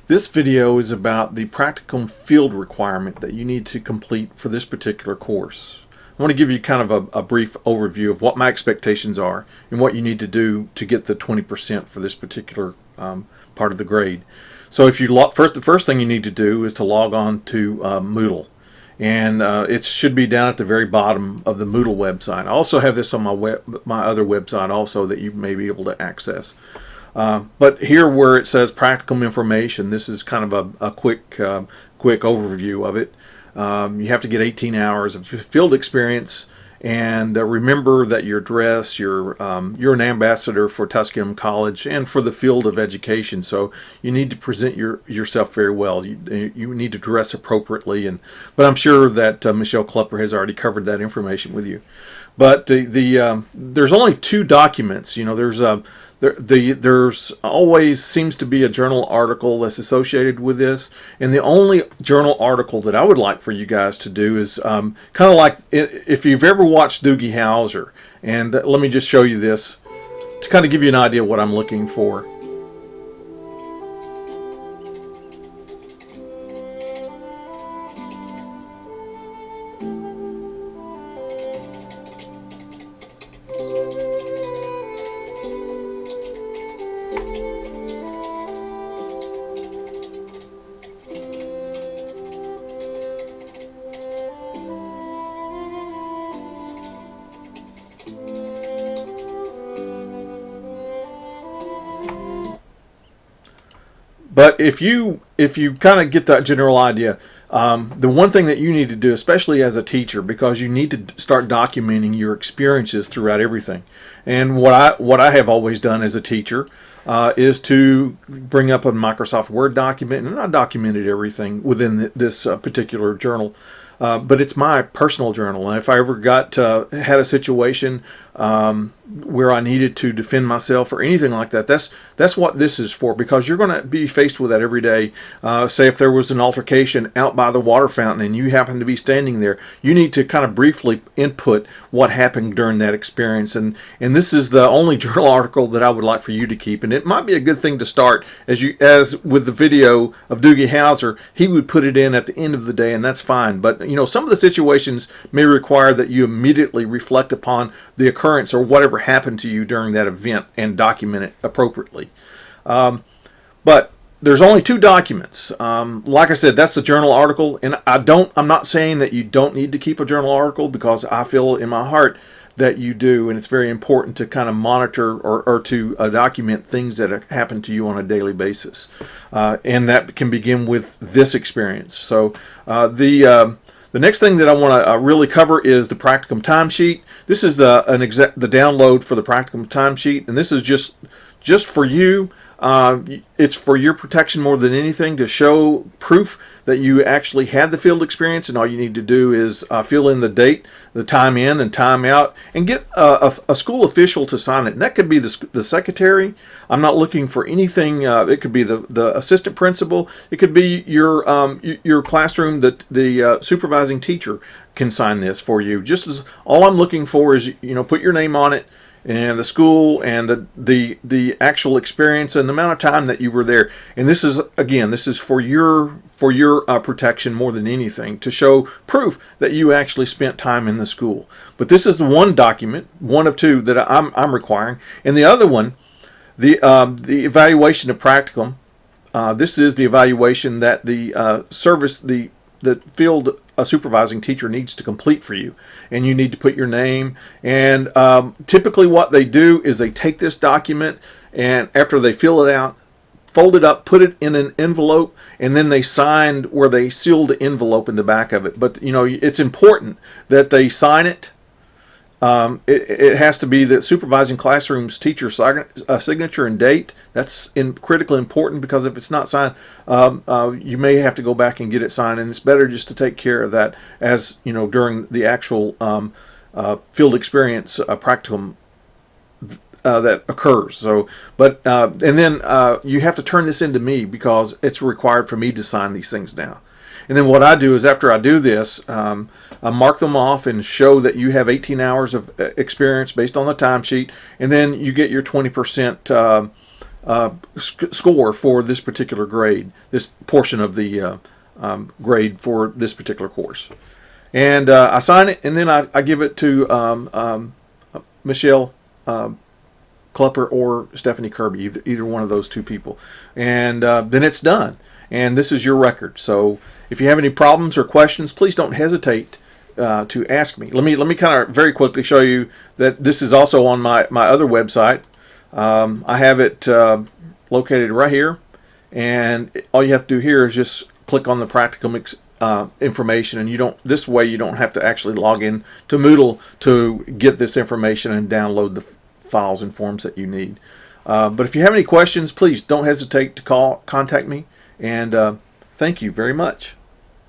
This video is about the practicum field requirement that you need to complete for this particular course. I want to give you kind of a brief overview of what my expectations are and what you need to do to get the 20% for this particular part of the grade. So if you the first thing you need to do is to log on to Moodle, and it should be down at the very bottom of the Moodle website. I also have this on my other website also that you may be able to access. But here where it says practicum information, this is kind of a quick overview of it. You have to get 18 hours of field experience, and remember that you're an ambassador for Tusculum College and for the field of education, so you need to present yourself very well. You need to dress appropriately, but I'm sure that Michelle Klepper has already covered that information with you. But there's only two documents. There's always seems to be a journal article that's associated with this, and the only journal article that I would like for you guys to do is kind of like if you've ever watched Doogie Howser, and let me just show you this to kind of give you an idea of what I'm looking for. But if you kind of get that general idea, the one thing that you need to do, especially as a teacher, because you need to start documenting your experiences throughout everything. And what I have always done as a teacher is to bring up a Microsoft Word document, and I documented everything within this particular journal. But it's my personal journal, and if I ever had a situation where I needed to defend myself or anything like that, that's what this is for, because you're going to be faced with that every day. Say if there was an altercation out by the water fountain and you happen to be standing there, you need to kind of briefly input what happened during that experience, and this is the only journal article that I would like for you to keep. And it might be a good thing to start as with the video of Doogie Howser. He would put it in at the end of the day, and that's fine. But some of the situations may require that you immediately reflect upon the occurrence or whatever happened to you during that event and document it appropriately. But there's only two documents. Like I said, that's the journal article, and I'm not saying that you don't need to keep a journal article, because I feel in my heart that you do, and it's very important to kind of monitor or to document things that happen to you on a daily basis, and that can begin with this experience. So the next thing that I want to really cover is the practicum timesheet. This is the download for the practicum timesheet, and this is just for you. It's for your protection more than anything, to show proof that you actually had the field experience, and all you need to do is fill in the date, the time in and time out, and get a school official to sign it. And that could be the secretary. I'm not looking for anything. It could be the assistant principal. It could be your classroom. The supervising teacher can sign this for you. Just as all I'm looking for is put your name on it, and the school, and the actual experience and the amount of time that you were there. And this is for your protection more than anything, to show proof that you actually spent time in the school. But this is the one document, one of two, that I'm requiring. And the other one, the evaluation of practicum. This is the evaluation that the field supervising teacher needs to complete for you, and you need to put your name. And typically what they do is they take this document, and after they fill it out, fold it up, put it in an envelope, and then they signed where they sealed the envelope in the back of it. But it's important that they sign it. It has to be the supervising classroom's teacher signature and date. That's critically important, because if it's not signed, you may have to go back and get it signed, and it's better just to take care of that as during the actual field experience practicum that occurs. So, and then you have to turn this into me, because it's required for me to sign these things now. And then what I do is, after I do this, I mark them off and show that you have 18 hours of experience based on the timesheet, and then you get your 20% score for this particular grade, this portion of the grade for this particular course. And I sign it, and then I give it to Michelle Klepper or Stephanie Kirby, either one of those two people. And then it's done. And this is your record. So if you have any problems or questions, please don't hesitate to ask me. Let me kind of very quickly show you that this is also on my other website. I have it located right here. And all you have to do here is just click on the practicum information, and this way you don't have to actually log in to Moodle to get this information and download the files and forms that you need. But if you have any questions, please don't hesitate to contact me, and thank you very much.